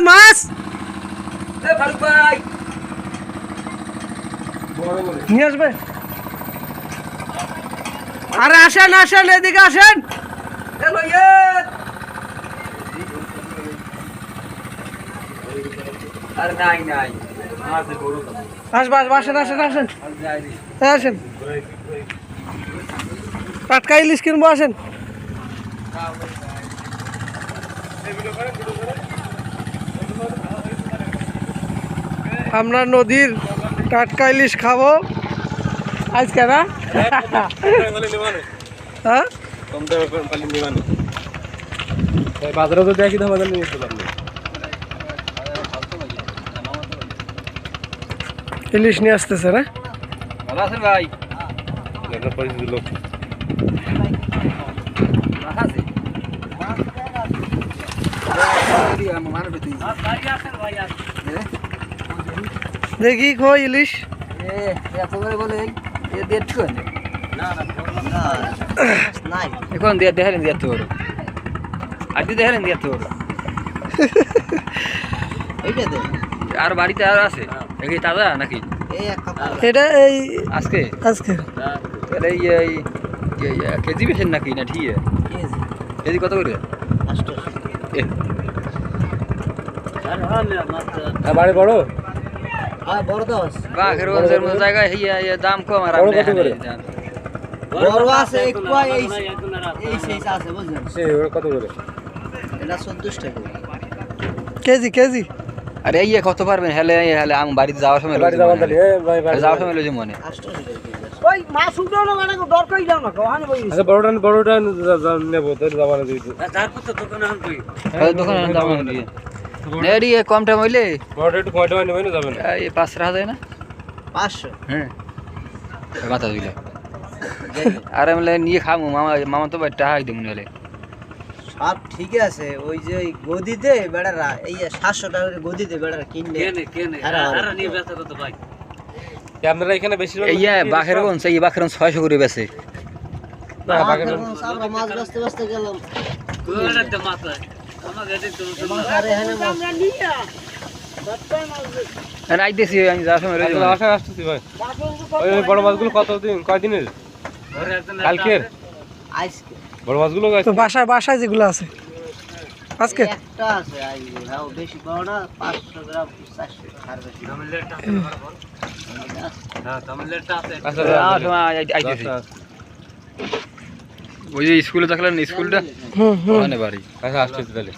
মাছ নিয়ে আসবে। আরে আসেন আসেন, এদিকে আসেন। আসেন আসেন আসেন আসেন, টাটকা ইলিশ কিনবো, আসেন। আমরা নদীর টাটকা ইলিশ খাবো আজকে না। হ্যাঁ বাজারে তো দেখি দাম নিয়ে এসেছিলাম। ইলিশ নিয়ে আসতেছে না। ভালো আছেন ভাই? পরিচিত লোক দেখি খো ইলিশ। এখন দিয়ে দেখেন দিয়ে তোর আর দিয়ে দেখেন দিয়ে তোর আর বাড়িতে আর আছে নাকি তাজা নাকি? এটা এই আজকে আজকে এই কেজি বেছেন নাকি না? ঠিক কেজি কত করে? বাড়ি বড় বাঘেরগঞ্জের মতো জায়গায় দাম কম আর কত করে? KG KG. আরে এই কত পারবেন? হেলে হেলে আমি বাড়িতে যাওয়ার সময় যাওয়ার সময় লইছি মনে। বড়টা বড়টা নেবো দোকানে কম টাইম হইলে বড়টা একটু কয় টাকা নেবেন যাবেন? এই 500 টাকা যায় না? 500। হ্যাঁ মাথা দিলে আর আমি নিয়ে খাবো। মামা তো টাকা দেবো নিলে সব ঠিক আছে। ওই যে ওই গদিতে বেড়ারা এই 700 টাকা করে গদিতে বেড়ারা কিনলে আপনারা এখানে বেশি বাঘেরগঞ্জ এই বাঘেরগঞ্জ 600 করে বেছে। আমরা মাছ বাঁচতে বাঁচতে গেলাম। আইতেছি আমি যাওয়ার সময় আসতেছি ভাই। ওই বড় মাছগুলো কয়দিনের? কালকের আজকে বড় মাছগুলো তো বাসায় বাসায় যেগুলো আছে আজকে একটা আছে। হ্যাঁ বেশি বড় না, 500 গ্রাম 400 আর বেশি ওই যে স্কুলে দেখলেন স্কুলটা ওখানে বাড়ি। আচ্ছা আসতেছি তাহলে।